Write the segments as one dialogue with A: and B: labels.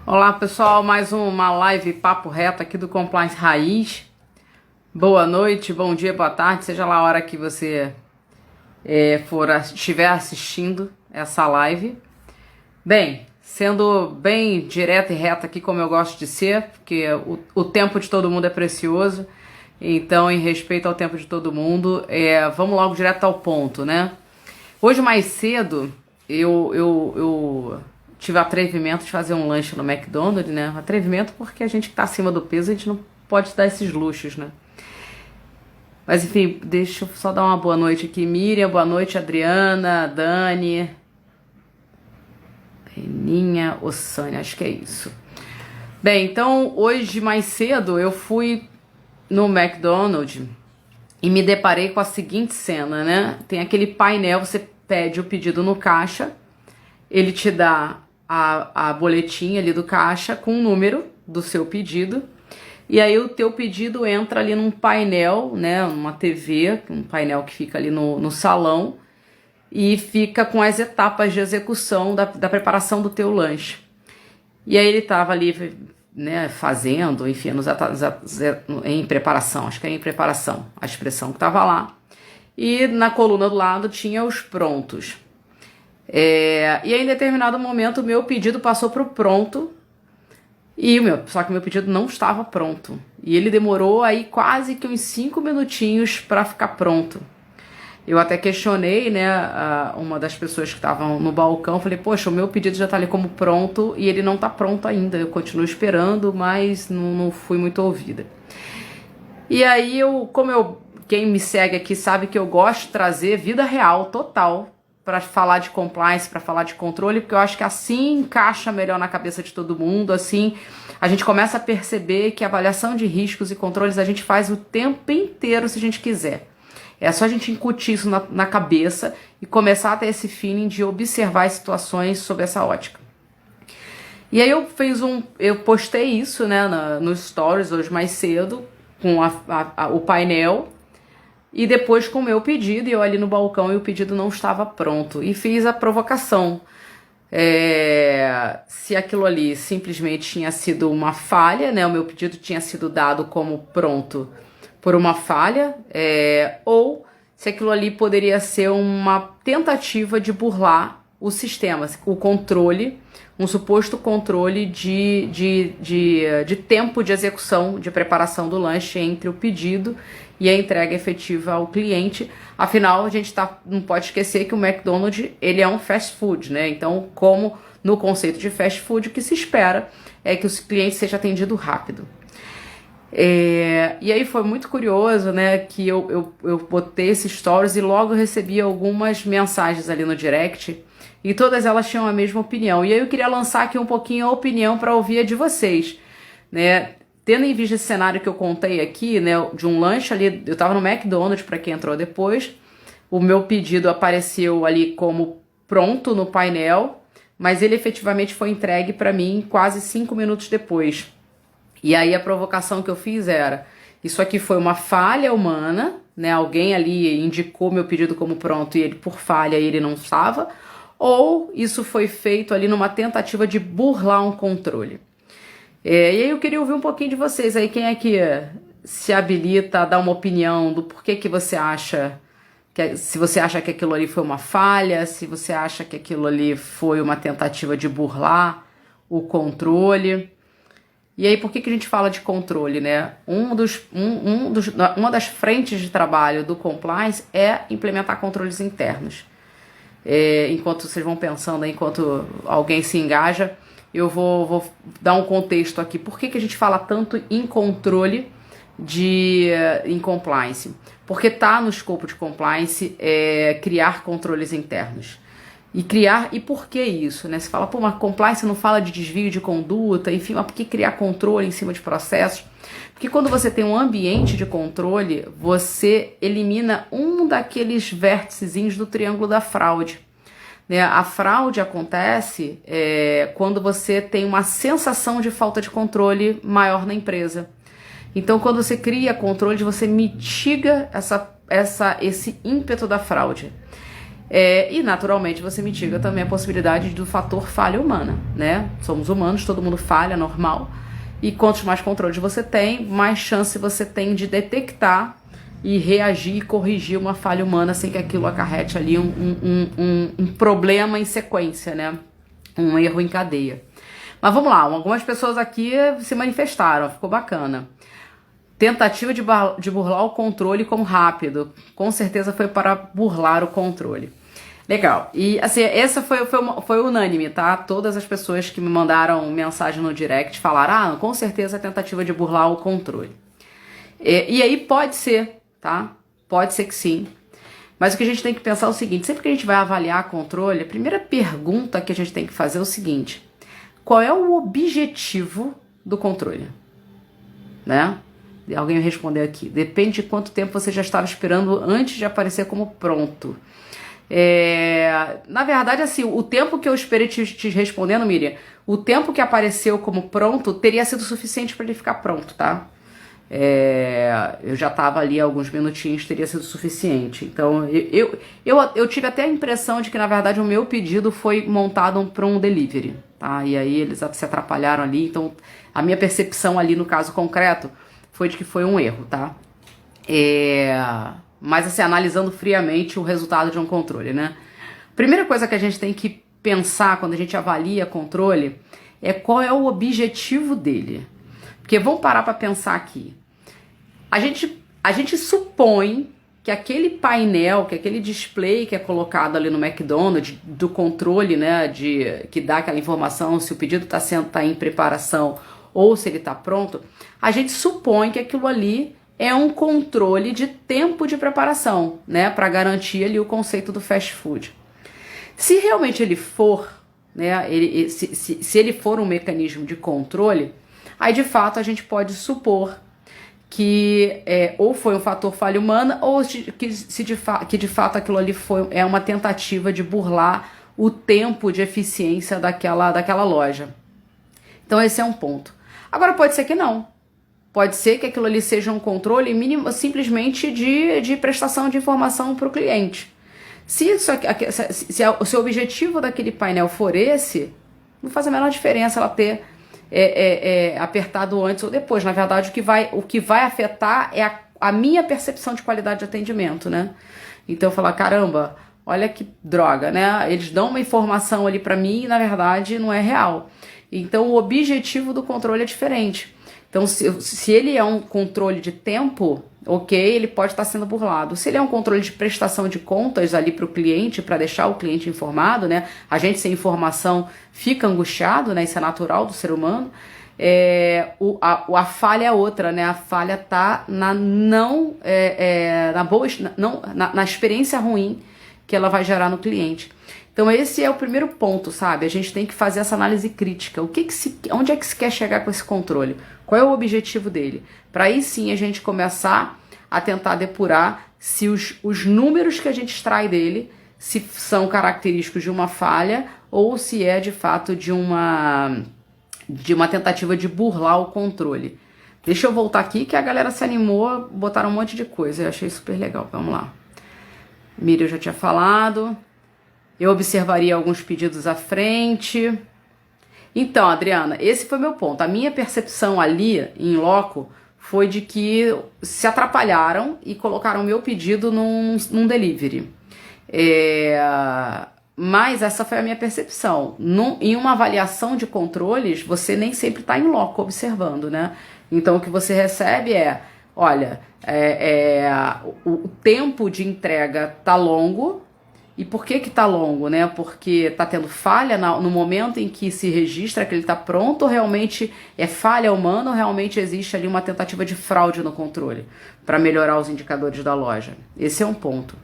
A: Olá pessoal, mais uma live papo reto aqui do Compliance Raiz. Boa noite, bom dia, boa tarde, seja lá a hora que você estiver assistindo essa live. Bem, sendo bem direta e reta aqui como eu gosto de ser, porque o tempo de todo mundo é precioso, então em respeito ao tempo de todo mundo, vamos logo direto ao ponto, né? Hoje mais cedo eu tive o atrevimento de fazer um lanche no McDonald's, né? Atrevimento porque a gente que tá acima do peso, a gente não pode dar esses luxos, né? Mas enfim, deixa eu só dar uma boa noite aqui. Miriam, boa noite. Adriana, Dani, Reninha, Ossânia, acho que é isso. Bem, então hoje mais cedo eu fui no McDonald's e me deparei com a seguinte cena, né? Tem aquele painel, você pede o pedido no caixa, ele te dá a boletinha ali do caixa com o número do seu pedido, e aí o teu pedido entra ali num painel, né, numa TV, um painel que fica ali no salão, e fica com as etapas de execução da preparação do teu lanche. E aí ele tava ali, né, fazendo, enfim, em preparação, acho que é em preparação, a expressão que tava lá, e na coluna do lado tinha os prontos. E aí, em determinado momento, o meu pedido passou para o pronto, só que o meu pedido não estava pronto. E ele demorou aí quase que uns 5 minutinhos para ficar pronto. Eu até questionei, né, uma das pessoas que estavam no balcão, falei, poxa, o meu pedido já está ali como pronto e ele não está pronto ainda. Eu continuo esperando, mas não fui muito ouvida. E aí, quem me segue aqui sabe que eu gosto de trazer vida real, total, para falar de compliance, para falar de controle, porque eu acho que assim encaixa melhor na cabeça de todo mundo, assim a gente começa a perceber que a avaliação de riscos e controles a gente faz o tempo inteiro se a gente quiser. É só a gente incutir isso na cabeça e começar a ter esse feeling de observar as situações sob essa ótica. E aí eu postei isso, né, nos stories hoje mais cedo, com o painel, e depois com o meu pedido, e eu ali no balcão e o pedido não estava pronto. E fiz a provocação. Se aquilo ali simplesmente tinha sido uma falha, né? O meu pedido tinha sido dado como pronto por uma falha, ou se aquilo ali poderia ser uma tentativa de burlar o sistema, o controle, um suposto controle de tempo de execução, de preparação do lanche entre o pedido e a entrega efetiva ao cliente. Afinal, a gente não pode esquecer que o McDonald's ele é um fast food, né? Então, como no conceito de fast food, o que se espera é que o cliente seja atendido rápido. E aí foi muito curioso, né, que eu botei esses stories e logo recebi algumas mensagens ali no direct e todas elas tinham a mesma opinião. E aí eu queria lançar aqui um pouquinho a opinião para ouvir a de vocês, né? Tendo em vista esse cenário que eu contei aqui, né, de um lanche ali, eu tava no McDonald's, para quem entrou depois, o meu pedido apareceu ali como pronto no painel, mas ele efetivamente foi entregue para mim quase 5 minutos depois. E aí a provocação que eu fiz era, isso aqui foi uma falha humana, né, alguém ali indicou meu pedido como pronto e ele por falha ele não estava, ou isso foi feito ali numa tentativa de burlar um controle. E aí eu queria ouvir um pouquinho de vocês aí, quem é que se habilita a dar uma opinião do porquê que você acha, se você acha que aquilo ali foi uma falha, se você acha que aquilo ali foi uma tentativa de burlar o controle. E aí por que a gente fala de controle, né? Uma das frentes de trabalho do compliance é implementar controles internos. Enquanto vocês vão pensando, enquanto alguém se engaja, eu vou dar um contexto aqui. Por que a gente fala tanto em controle em compliance? Porque tá no escopo de compliance criar controles internos. E por que isso, né? Você fala, pô, mas compliance não fala de desvio de conduta, enfim, mas por que criar controle em cima de processos? Porque quando você tem um ambiente de controle, você elimina um daqueles vérticezinhos do triângulo da fraude. Né? A fraude acontece quando você tem uma sensação de falta de controle maior na empresa. Então, quando você cria controle, você mitiga esse ímpeto da fraude. E naturalmente você mitiga também a possibilidade do fator falha humana, né? Somos humanos, todo mundo falha, normal. E quantos mais controles você tem, mais chance você tem de detectar e reagir e corrigir uma falha humana sem que aquilo acarrete ali um problema em sequência, né? Um erro em cadeia. Mas vamos lá, algumas pessoas aqui se manifestaram, ficou bacana. Tentativa de burlar o controle como rápido. Com certeza foi para burlar o controle. Legal. E assim, essa foi unânime, tá? Todas as pessoas que me mandaram mensagem no direct falaram, com certeza a tentativa de burlar o controle. E aí pode ser, tá? Pode ser que sim. Mas o que a gente tem que pensar é o seguinte, sempre que a gente vai avaliar controle, a primeira pergunta que a gente tem que fazer é o seguinte, qual é o objetivo do controle? Né? Alguém me respondeu aqui. Depende de quanto tempo você já estava esperando antes de aparecer como pronto. Na verdade, assim, o tempo que eu esperei te respondendo, Miriam, o tempo que apareceu como pronto teria sido suficiente para ele ficar pronto, tá? Eu já estava ali alguns minutinhos, teria sido suficiente. Então, eu tive até a impressão de que, na verdade, o meu pedido foi montado para um delivery, tá? E aí eles se atrapalharam ali. Então, a minha percepção ali, no caso concreto, foi de que foi um erro, tá? Mas assim, analisando friamente o resultado de um controle, né? Primeira coisa que a gente tem que pensar quando a gente avalia controle é qual é o objetivo dele. Porque vamos parar para pensar aqui. A gente supõe que aquele painel, que aquele display que é colocado ali no McDonald's, do controle, né, que dá aquela informação se o pedido tá em preparação ou se ele está pronto, a gente supõe que aquilo ali é um controle de tempo de preparação, né, para garantir ali o conceito do fast food. Se realmente ele for, né, se ele for um mecanismo de controle, aí de fato a gente pode supor que ou foi um fator falha humana ou que de fato aquilo ali é uma tentativa de burlar o tempo de eficiência daquela loja. Então esse é um ponto. Agora pode ser que não. Pode ser que aquilo ali seja um controle mínimo, simplesmente de prestação de informação para o cliente. Se o objetivo daquele painel for esse, não faz a menor diferença ela ter apertado antes ou depois. Na verdade, o que vai afetar é a minha percepção de qualidade de atendimento, né? Então, falar, caramba, olha que droga, né? Eles dão uma informação ali para mim e, na verdade, não é real. Então, o objetivo do controle é diferente. Então, se ele é um controle de tempo, ok, ele pode estar sendo burlado. Se ele é um controle de prestação de contas ali para o cliente, para deixar o cliente informado, né? A gente sem informação fica angustiado, né? Isso é natural do ser humano. A falha é outra, né? A falha está na experiência ruim que ela vai gerar no cliente. Então esse é o primeiro ponto, sabe? A gente tem que fazer essa análise crítica. Onde é que se quer chegar com esse controle? Qual é o objetivo dele? Para aí sim a gente começar a tentar depurar se os números que a gente extrai dele, se são característicos de uma falha ou se é de fato de uma tentativa de burlar o controle. Deixa eu voltar aqui que a galera se animou, botaram um monte de coisa. Eu achei super legal. Vamos lá. Miriam já tinha falado. Eu observaria alguns pedidos à frente. Então, Adriana, esse foi meu ponto. A minha percepção ali, em loco, foi de que se atrapalharam e colocaram o meu pedido num delivery. Mas essa foi a minha percepção. Em uma avaliação de controles, você nem sempre está em loco observando, né? Então, o que você recebe olha, o tempo de entrega tá longo. E por que tá longo, né? Porque tá tendo falha no momento em que se registra que ele tá pronto, ou realmente é falha humana, ou realmente existe ali uma tentativa de fraude no controle para melhorar os indicadores da loja. Esse é um ponto.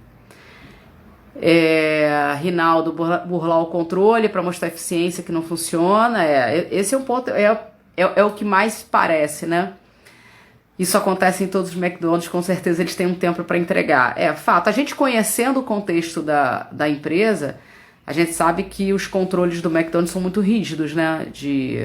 A: Rinaldo, burlar o controle para mostrar eficiência que não funciona. Esse é um ponto, é o que mais parece, né? Isso acontece em todos os McDonald's, com certeza eles têm um tempo para entregar. Fato. A gente conhecendo o contexto da empresa, a gente sabe que os controles do McDonald's são muito rígidos, né? De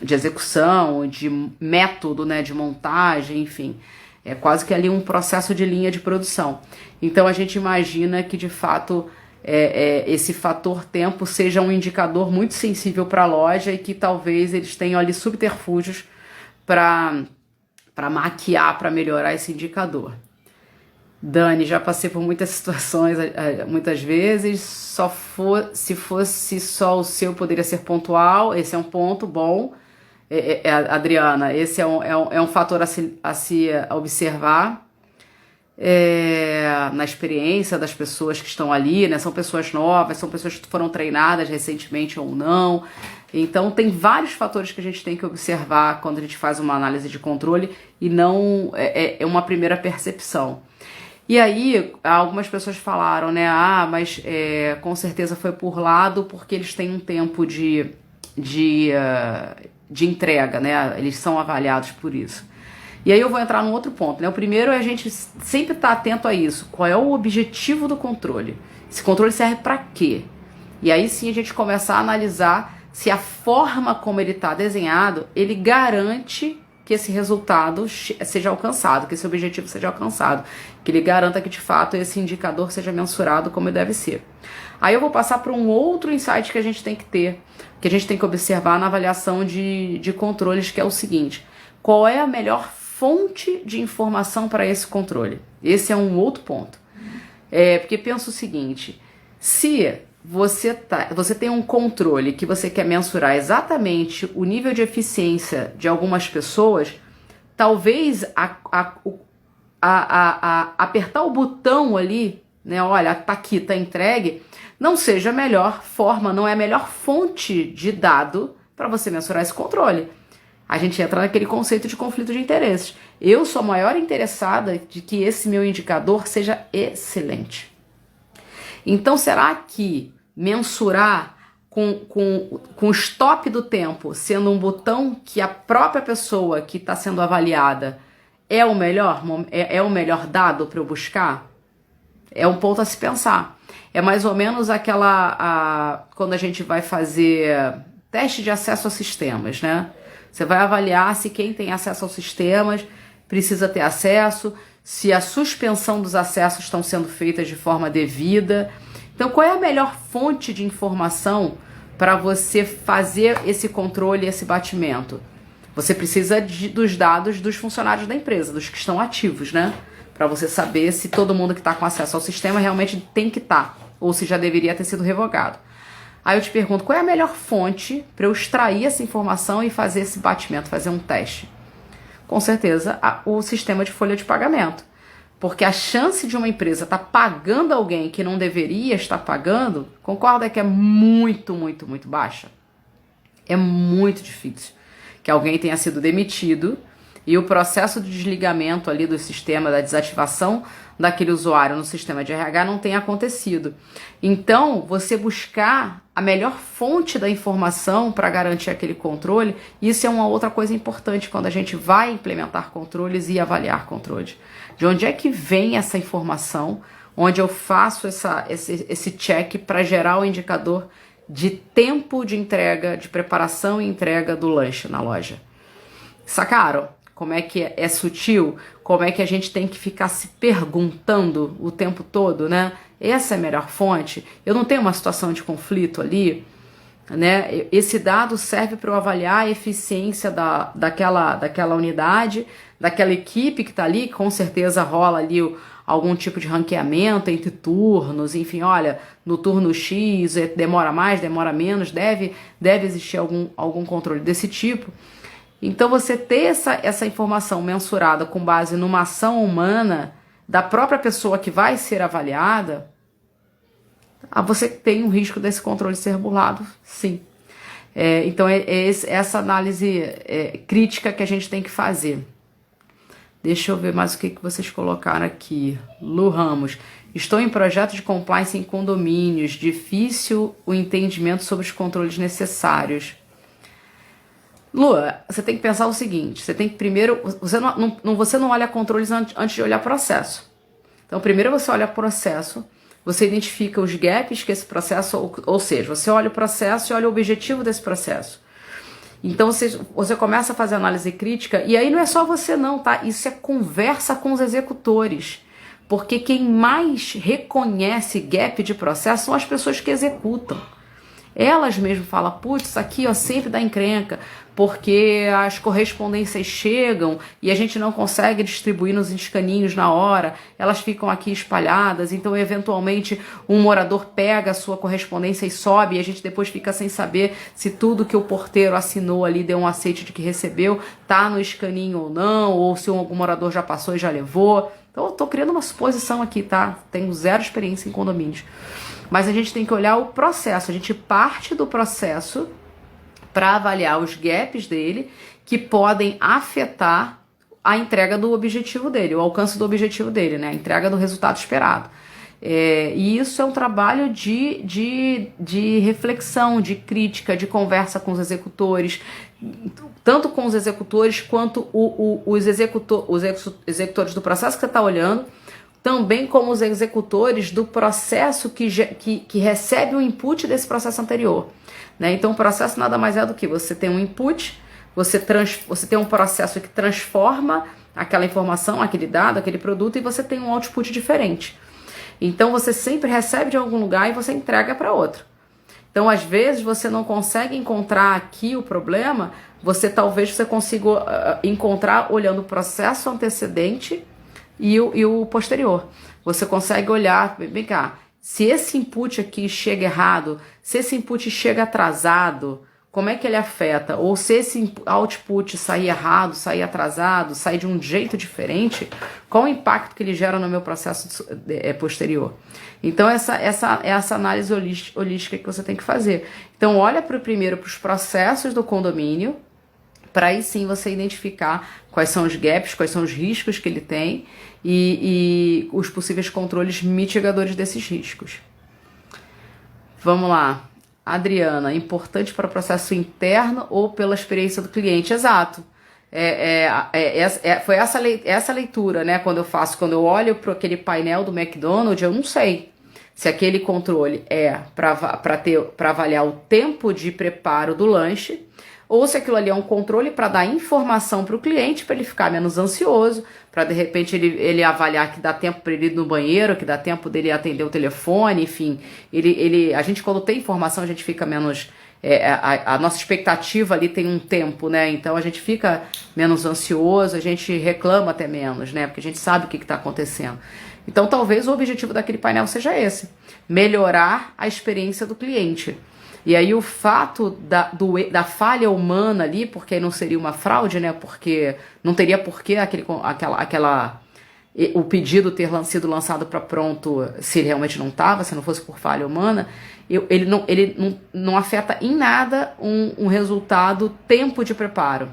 A: execução, de método, né? De montagem, enfim. É quase que ali um processo de linha de produção. Então a gente imagina que, de fato, esse fator tempo seja um indicador muito sensível para a loja e que talvez eles tenham ali subterfúgios para maquiar, para melhorar esse indicador. Dani, já passei por muitas situações, muitas vezes, se fosse só o seu, poderia ser pontual, esse é um ponto bom. Adriana, esse é um fator a se observar na experiência das pessoas que estão ali, né? São pessoas novas, são pessoas que foram treinadas recentemente ou não. Então, tem vários fatores que a gente tem que observar quando a gente faz uma análise de controle e não é uma primeira percepção. E aí, algumas pessoas falaram, né? Mas com certeza foi por lado, porque eles têm um tempo de entrega, né? Eles são avaliados por isso. E aí eu vou entrar num outro ponto, né? O primeiro é a gente sempre estar atento a isso. Qual é o objetivo do controle? Esse controle serve para quê? E aí sim a gente começa a analisar se a forma como ele está desenhado, ele garante que esse resultado seja alcançado, que esse objetivo seja alcançado, que ele garanta que de fato esse indicador seja mensurado como deve ser. Aí eu vou passar para um outro insight que a gente tem que ter, que a gente tem que observar na avaliação de controles, que é o seguinte: qual é a melhor fonte de informação para esse controle? Esse é um outro ponto. Porque pensa o seguinte: se você tem um controle que você quer mensurar exatamente o nível de eficiência de algumas pessoas, talvez apertar o botão ali, né? Olha, tá aqui, tá entregue, não seja a melhor forma, não é a melhor fonte de dado para você mensurar esse controle. A gente entra naquele conceito de conflito de interesses. Eu sou a maior interessada de que esse meu indicador seja excelente. Então, será que mensurar com o stop do tempo, sendo um botão que a própria pessoa que está sendo avaliada é o melhor dado para eu buscar? É um ponto a se pensar. É mais ou menos quando a gente vai fazer teste de acesso a sistemas, né? Você vai avaliar se quem tem acesso aos sistemas precisa ter acesso, se a suspensão dos acessos estão sendo feitas de forma devida. Então, qual é a melhor fonte de informação para você fazer esse controle, esse batimento? Você precisa dos dados dos funcionários da empresa, dos que estão ativos, né? Para você saber se todo mundo que está com acesso ao sistema realmente tem que estar, ou se já deveria ter sido revogado. Aí eu te pergunto, qual é a melhor fonte para eu extrair essa informação e fazer esse batimento, fazer um teste? Com certeza, o sistema de folha de pagamento. Porque a chance de uma empresa estar pagando alguém que não deveria estar pagando, concorda que é muito, muito, muito baixa? É muito difícil que alguém tenha sido demitido e o processo de desligamento ali do sistema, da desativação daquele usuário no sistema de RH não tenha acontecido. Então, você buscar a melhor fonte da informação para garantir aquele controle, isso é uma outra coisa importante quando a gente vai implementar controles e avaliar controles. De onde é que vem essa informação, onde eu faço esse check para gerar o indicador de tempo de entrega, de preparação e entrega do lanche na loja. Sacaram? Como é que é sutil? Como é que a gente tem que ficar se perguntando o tempo todo, né? Essa é a melhor fonte? Eu não tenho uma situação de conflito ali, né? Esse dado serve para eu avaliar a eficiência daquela unidade, daquela equipe que está ali, que com certeza rola ali algum tipo de ranqueamento entre turnos, enfim, olha, no turno X demora mais, demora menos, deve existir algum controle desse tipo. Então você ter essa informação mensurada com base numa ação humana da própria pessoa que vai ser avaliada, você tem um risco desse controle ser burlado, sim. Então essa análise crítica que a gente tem que fazer. Deixa eu ver mais o que vocês colocaram aqui. Lu Ramos. Estou em projeto de compliance em condomínios. Difícil o entendimento sobre os controles necessários. Lu, você tem que pensar o seguinte. Você tem que primeiro... Você não olha controles antes de olhar processo. Então, primeiro você olha processo. Você identifica os gaps que esse processo... Ou seja, você olha o processo e olha o objetivo desse processo. Então você começa a fazer análise crítica, e aí não é só você não, tá? Isso é conversa com os executores. Porque quem mais reconhece gap de processo são as pessoas que executam. Elas mesmas falam, putz, aqui ó, sempre dá encrenca, porque as correspondências chegam e a gente não consegue distribuir nos escaninhos na hora, elas ficam aqui espalhadas, então eventualmente um morador pega a sua correspondência e sobe, e a gente depois fica sem saber se tudo que o porteiro assinou ali, deu um aceite de que recebeu, tá no escaninho ou não, ou se algum morador já passou e já levou. Então eu tô criando uma suposição aqui, tá? Tenho zero experiência em condomínios. Mas a gente tem que olhar o processo, a gente parte do processo para avaliar os gaps dele que podem afetar a entrega do objetivo dele, o alcance do objetivo dele, né? A entrega do resultado esperado. E isso é um trabalho de reflexão, de crítica, de conversa com os executores, tanto com os executores quanto os executores do processo que você está olhando, também como os executores do processo que recebe o input desse processo anterior. Né? Então o processo nada mais é do que você tem um input, você tem um processo que transforma aquela informação, aquele dado, aquele produto, e você tem um output diferente. Então você sempre recebe de algum lugar e você entrega para outro. Então às vezes você não consegue encontrar aqui o problema, talvez você consiga encontrar olhando o processo antecedente e o posterior. Você consegue olhar, vem cá, se esse input aqui chega errado, se esse input chega atrasado, como é que ele afeta? Ou se esse output sair errado, sair atrasado, sair de um jeito diferente, qual o impacto que ele gera no meu processo posterior? Então essa é essa análise holística que você tem que fazer. Então olha primeiro para os processos do condomínio, para aí sim você identificar quais são os gaps, quais são os riscos que ele tem e os possíveis controles mitigadores desses riscos. Vamos lá. Adriana, importante para o processo interno ou pela experiência do cliente? Exato. Foi essa leitura, né? Quando eu olho para aquele painel do McDonald's, eu não sei se aquele controle é para avaliar o tempo de preparo do lanche, ou se aquilo ali é um controle para dar informação para o cliente, para ele ficar menos ansioso, para de repente ele avaliar que dá tempo para ele ir no banheiro, que dá tempo dele atender o telefone, enfim. A gente quando tem informação, a gente fica menos... a nossa expectativa ali tem um tempo, né? Então a gente fica menos ansioso, a gente reclama até menos, né? Porque a gente sabe o que está acontecendo. Então talvez o objetivo daquele painel seja esse, melhorar a experiência do cliente. E aí o fato da falha humana ali, porque não seria uma fraude, né? Porque não teria porquê o pedido ter sido lançado para pronto se ele realmente não estava, se não fosse por falha humana, ele não afeta em nada um resultado tempo de preparo,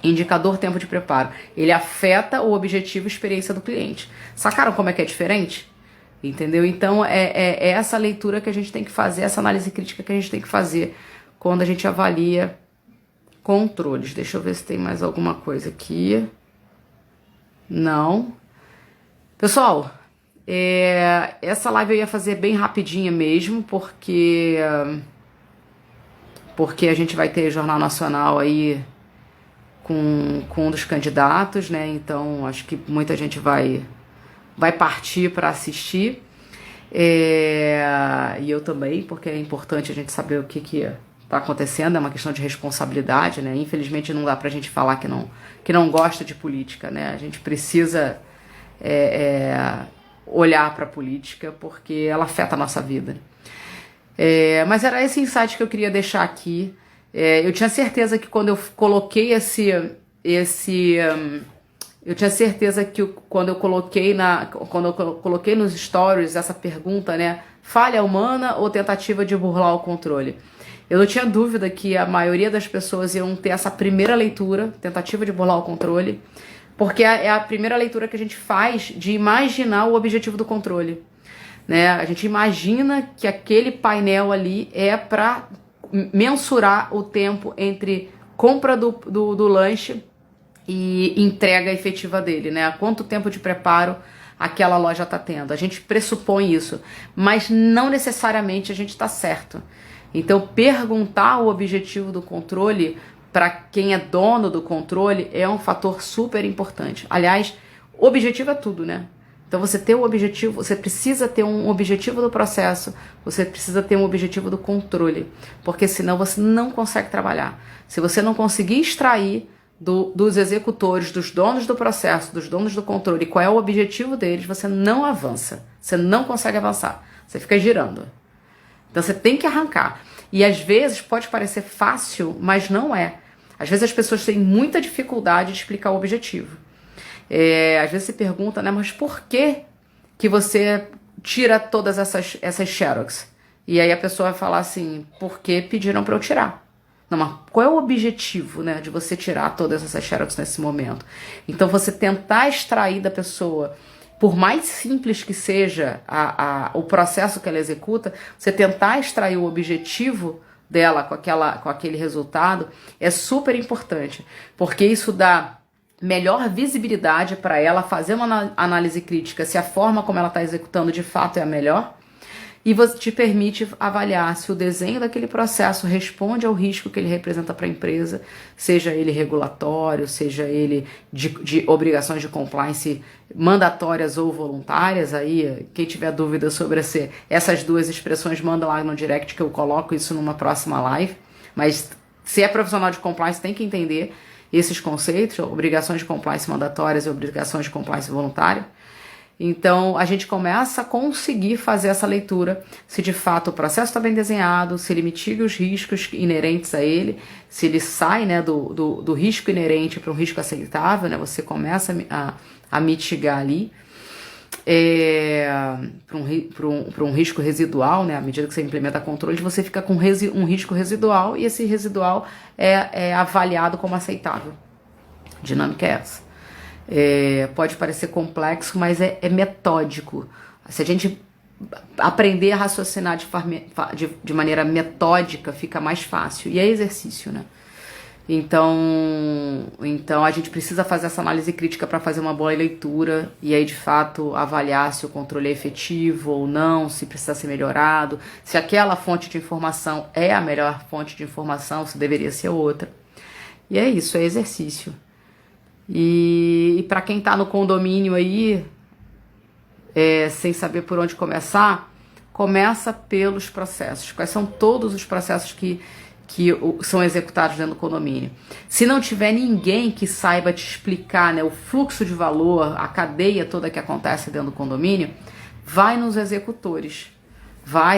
A: indicador tempo de preparo. Ele afeta o objetivo experiência do cliente. Sacaram como é que é diferente? Entendeu? Então é essa leitura que a gente tem que fazer, essa análise crítica que a gente tem que fazer quando a gente avalia controles. Deixa eu ver se tem mais alguma coisa aqui. Não. Pessoal, essa live eu ia fazer bem rapidinha mesmo, porque a gente vai ter Jornal Nacional aí com um dos candidatos, né? Então acho que muita gente vai partir para assistir, e eu também, porque é importante a gente saber o que está acontecendo, é uma questão de responsabilidade, né? Infelizmente não dá pra gente falar que não gosta de política, né? A gente precisa olhar para a política, porque ela afeta a nossa vida. Mas era esse insight que eu queria deixar aqui. Eu tinha certeza que quando eu coloquei eu tinha certeza que quando eu coloquei nos stories essa pergunta, né, falha humana ou tentativa de burlar o controle, eu não tinha dúvida que a maioria das pessoas iam ter essa primeira leitura, tentativa de burlar o controle, porque é a primeira leitura que a gente faz de imaginar o objetivo do controle, né? A gente imagina que aquele painel ali é para mensurar o tempo entre compra do lanche e entrega efetiva dele, né? Quanto tempo de preparo aquela loja está tendo. A gente pressupõe isso, mas não necessariamente a gente está certo. Então, perguntar o objetivo do controle para quem é dono do controle é um fator super importante. Aliás, objetivo é tudo, né? Então você ter o objetivo, você precisa ter um objetivo do processo, você precisa ter um objetivo do controle, porque senão você não consegue trabalhar. Se você não conseguir extrair dos executores, dos donos do processo, dos donos do controle, qual é o objetivo deles, você não avança, você não consegue avançar, você fica girando. Então você tem que arrancar. E às vezes pode parecer fácil, mas não é. Às vezes as pessoas têm muita dificuldade de explicar o objetivo. Às vezes se pergunta, né, mas por que você tira todas essas xerox? E aí a pessoa vai falar assim, porque pediram para eu tirar. Não, mas qual é o objetivo, né, de você tirar todas essas xerox nesse momento? Então você tentar extrair da pessoa, por mais simples que seja o processo que ela executa, você tentar extrair o objetivo dela com aquele resultado é super importante, porque isso dá melhor visibilidade para ela fazer uma análise crítica se a forma como ela está executando de fato é a melhor, e você te permite avaliar se o desenho daquele processo responde ao risco que ele representa para a empresa, seja ele regulatório, seja ele de obrigações de compliance mandatórias ou voluntárias. Aí, quem tiver dúvida sobre essas duas expressões, manda lá no direct que eu coloco isso numa próxima live. Mas se é profissional de compliance, tem que entender esses conceitos, obrigações de compliance mandatórias e obrigações de compliance voluntária. Então, a gente começa a conseguir fazer essa leitura, se de fato o processo está bem desenhado, se ele mitiga os riscos inerentes a ele, se ele sai, né, do risco inerente para um risco aceitável, né, você começa a mitigar ali para um risco residual, né, à medida que você implementa controles, você fica com um risco residual e esse residual é avaliado como aceitável. A dinâmica é essa. Pode parecer complexo, mas é metódico. Se a gente aprender a raciocinar de maneira metódica, fica mais fácil. E é exercício, né? Então a gente precisa fazer essa análise crítica para fazer uma boa leitura e aí, de fato, avaliar se o controle é efetivo ou não, se precisa ser melhorado, se aquela fonte de informação é a melhor fonte de informação, se deveria ser outra. E é isso, é exercício. E para quem está no condomínio aí, sem saber por onde começar, começa pelos processos. Quais são todos os processos que são executados dentro do condomínio? Se não tiver ninguém que saiba te explicar, né, o fluxo de valor, a cadeia toda que acontece dentro do condomínio, vai nos executores.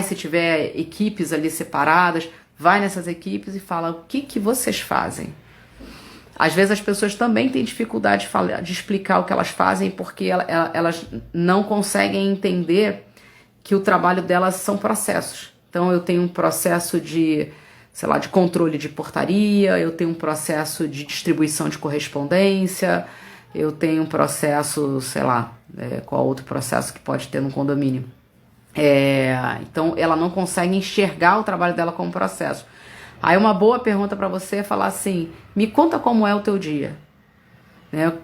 A: Se tiver equipes ali separadas, vai nessas equipes e fala o que vocês fazem. Às vezes as pessoas também têm dificuldade de explicar o que elas fazem porque elas não conseguem entender que o trabalho delas são processos. Então eu tenho um processo de controle de portaria, eu tenho um processo de distribuição de correspondência, eu tenho um processo, qual outro processo que pode ter no condomínio. Então ela não consegue enxergar o trabalho dela como processo. Aí uma boa pergunta para você é falar assim, me conta como é o teu dia.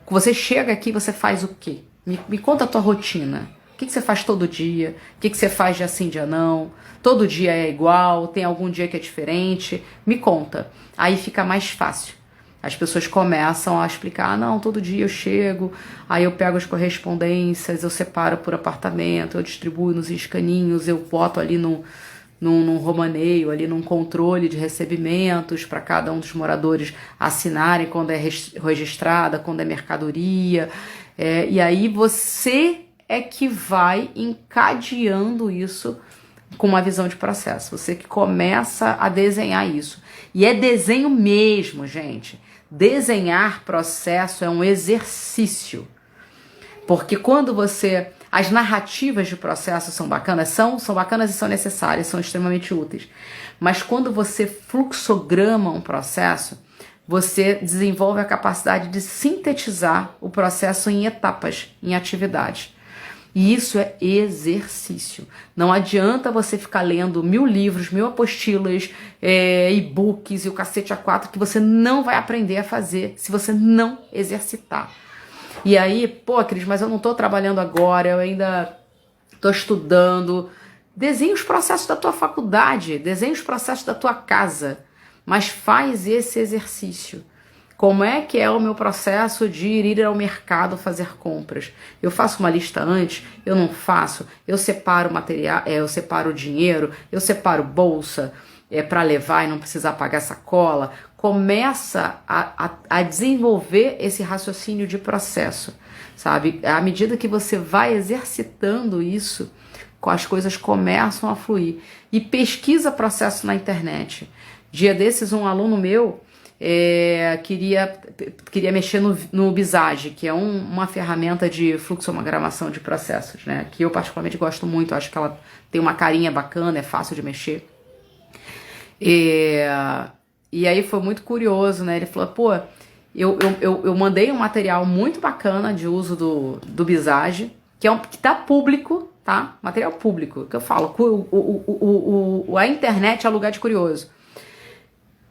A: Você chega aqui, você faz o quê? Me conta a tua rotina. O que você faz todo dia? O que você faz dia sim, dia não? Todo dia é igual? Tem algum dia que é diferente? Me conta. Aí fica mais fácil. As pessoas começam a explicar, não, todo dia eu chego, aí eu pego as correspondências, eu separo por apartamento, eu distribuo nos escaninhos, eu boto ali num romaneio, ali num controle de recebimentos para cada um dos moradores assinarem quando é registrada, quando é mercadoria. E aí você é que vai encadeando isso com uma visão de processo. Você que começa a desenhar isso. E é desenho mesmo, gente. Desenhar processo é um exercício. Porque quando as narrativas de processo são bacanas, são bacanas e são necessárias, são extremamente úteis. Mas quando você fluxograma um processo, você desenvolve a capacidade de sintetizar o processo em etapas, em atividades. E isso é exercício. Não adianta você ficar lendo 1000 livros, 1000 apostilas, e-books e o cacete A4 que você não vai aprender a fazer se você não exercitar. E aí, Cris, mas eu não estou trabalhando agora, eu ainda estou estudando. Desenha os processos da tua faculdade, desenha os processos da tua casa, mas faz esse exercício. Como é que é o meu processo de ir ao mercado fazer compras? Eu faço uma lista antes? Eu não faço? Eu separo material, eu separo dinheiro, eu separo bolsa para levar e não precisar pagar sacola. Começa a desenvolver esse raciocínio de processo, sabe? À medida que você vai exercitando isso, as coisas começam a fluir. E pesquisa processo na internet. Dia desses, um aluno meu queria mexer no Visage, que é uma ferramenta de fluxogramação de processos, né? Que eu particularmente gosto muito, acho que ela tem uma carinha bacana, é fácil de mexer. E aí foi muito curioso, né? Ele falou, pô, eu mandei um material muito bacana de uso do Visage, que tá público, tá? Material público, que eu falo, a internet é lugar de curioso.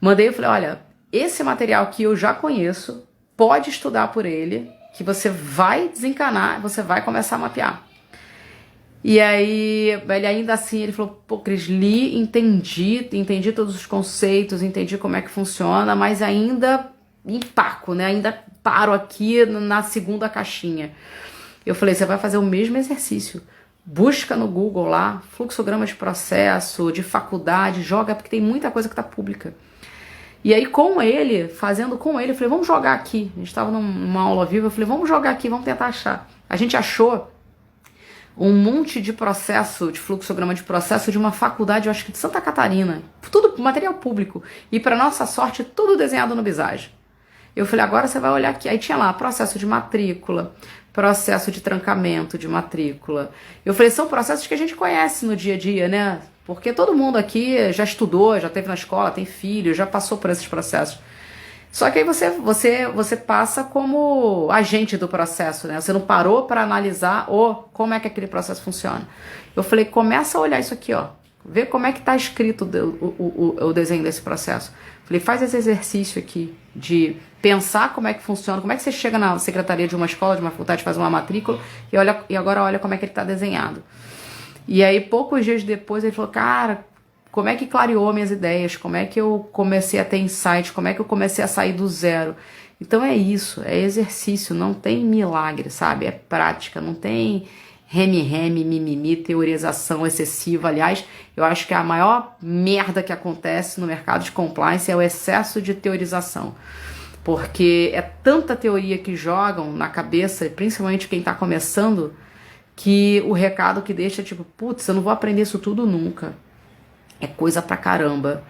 A: Mandei, eu falei, olha, esse material que eu já conheço, pode estudar por ele, que você vai desencanar, você vai começar a mapear. E aí, ele ainda assim, ele falou, pô, Cris, li, entendi todos os conceitos, entendi como é que funciona, mas ainda empaco, né? Ainda paro aqui na segunda caixinha. Eu falei, você vai fazer o mesmo exercício. Busca no Google lá, fluxograma de processo, de faculdade, joga, porque tem muita coisa que tá pública. E aí fazendo com ele, eu falei, vamos jogar aqui. A gente tava numa aula viva, eu falei, vamos jogar aqui, vamos tentar achar. A gente achou um monte de processo, de fluxograma de processo de uma faculdade, eu acho que de Santa Catarina. Tudo material público. E para nossa sorte, tudo desenhado no Visage. Eu falei, agora você vai olhar aqui. Aí tinha lá processo de matrícula, processo de trancamento de matrícula. Eu falei, são processos que a gente conhece no dia a dia, né? Porque todo mundo aqui já estudou, já esteve na escola, tem filho, já passou por esses processos. Só que aí você passa como agente do processo, né? Você não parou para analisar como é que aquele processo funciona. Eu falei, começa a olhar isso aqui, ó. Vê como é que tá escrito o desenho desse processo. Falei, faz esse exercício aqui de pensar como é que funciona, como é que você chega na secretaria de uma escola, de uma faculdade, faz uma matrícula e agora olha como é que ele tá desenhado. E aí, poucos dias depois, ele falou, cara, como é que clareou minhas ideias, como é que eu comecei a ter insight, como é que eu comecei a sair do zero. Então é isso, é exercício, não tem milagre, sabe? É prática, não tem reme-reme, mimimi, teorização excessiva. Aliás, eu acho que a maior merda que acontece no mercado de compliance é o excesso de teorização. Porque é tanta teoria que jogam na cabeça, principalmente quem tá começando, que o recado que deixa é tipo, putz, eu não vou aprender isso tudo nunca. É coisa pra caramba.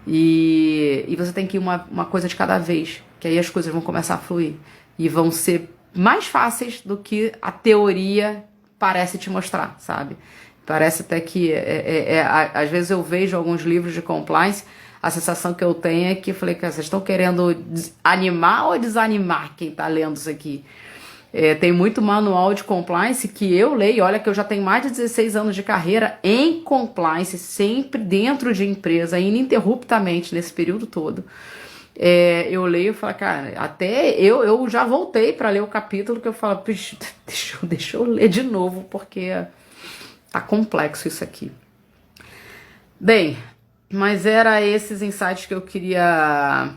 A: E você tem que ir uma coisa de cada vez, que aí as coisas vão começar a fluir. E vão ser mais fáceis do que a teoria parece te mostrar, sabe? Parece até que, às vezes eu vejo alguns livros de compliance, a sensação que eu tenho é que eu falei, cara, vocês estão querendo animar ou desanimar quem tá lendo isso aqui? Tem muito manual de compliance que eu leio, olha que eu já tenho mais de 16 anos de carreira em compliance, sempre dentro de empresa, ininterruptamente nesse período todo. Eu leio e falo, cara, até eu já voltei para ler o capítulo que eu falo, deixa eu ler de novo, porque tá complexo isso aqui. Bem, mas era esses insights que eu queria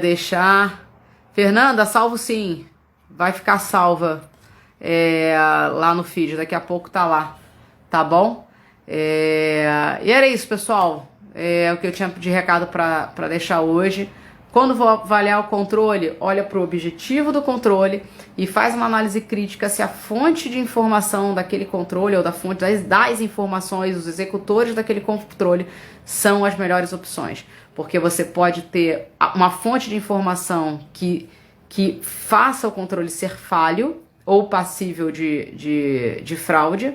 A: deixar. Fernanda, salvo sim. Vai ficar salva lá no feed, daqui a pouco tá lá, tá bom? E era isso, pessoal, o que eu tinha de recado para deixar hoje. Quando for avaliar o controle, olha para o objetivo do controle e faz uma análise crítica se a fonte de informação daquele controle ou da fonte das informações, os executores daquele controle são as melhores opções. Porque você pode ter uma fonte de informação que faça o controle ser falho ou passível de fraude,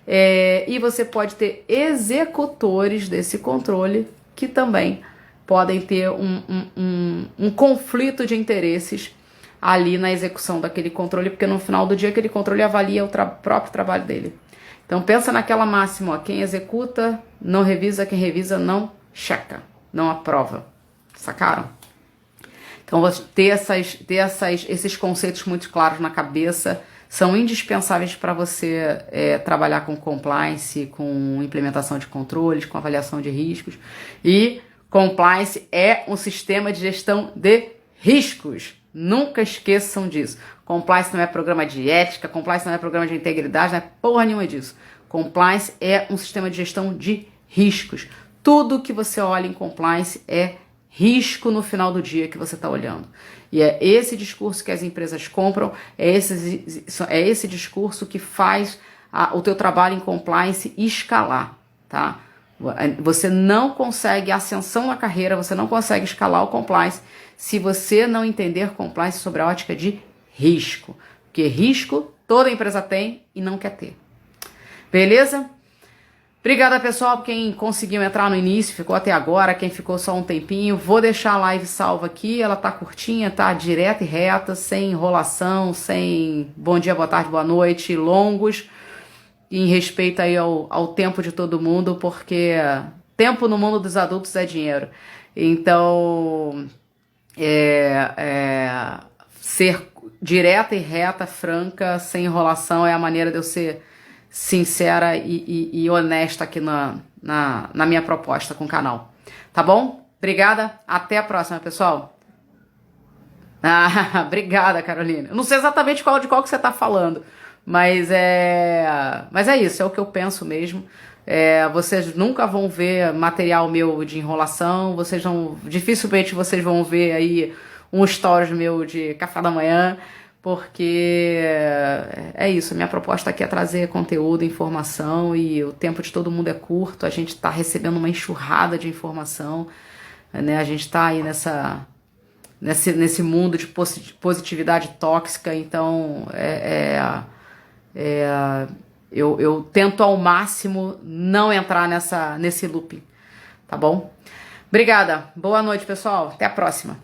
A: e você pode ter executores desse controle que também podem ter um conflito de interesses ali na execução daquele controle, porque no final do dia aquele controle avalia o próprio trabalho dele. Então pensa naquela máxima, ó, quem executa não revisa, quem revisa não checa, não aprova. Sacaram? Então, ter esses conceitos muito claros na cabeça são indispensáveis para você trabalhar com compliance, com implementação de controles, com avaliação de riscos e Compliance é um sistema de gestão de riscos. Nunca esqueçam disso. Compliance não é programa de ética, compliance não é programa de integridade, não é porra nenhuma disso. Compliance é um sistema de gestão de riscos. Tudo que você olha em compliance é risco no final do dia que você está olhando. E é esse discurso que as empresas compram, é esse discurso que faz o teu trabalho em compliance escalar, tá? Você não consegue ascensão na carreira, você não consegue escalar o compliance se você não entender compliance sobre a ótica de risco. Porque risco toda empresa tem e não quer ter. Beleza? Obrigada, pessoal, por quem conseguiu entrar no início, ficou até agora, quem ficou só um tempinho. Vou deixar a live salva aqui, ela tá curtinha, tá direta e reta, sem enrolação, sem bom dia, boa tarde, boa noite, longos, em respeito aí ao tempo de todo mundo, porque tempo no mundo dos adultos é dinheiro. Então, ser direta e reta, franca, sem enrolação, é a maneira de eu ser sincera e honesta aqui na minha proposta com o canal. Tá bom? Obrigada. Até a próxima, pessoal. Obrigada, Carolina. Eu não sei exatamente de qual que você tá falando, mas é isso, é o que eu penso mesmo. Vocês nunca vão ver material meu de enrolação, dificilmente vocês vão ver aí um stories meu de café da manhã, porque é isso, minha proposta aqui é trazer conteúdo, informação, e o tempo de todo mundo é curto, a gente está recebendo uma enxurrada de informação, né? A gente está aí nesse mundo de positividade tóxica, então eu tento ao máximo não entrar nesse looping, tá bom? Obrigada, boa noite, pessoal, até a próxima.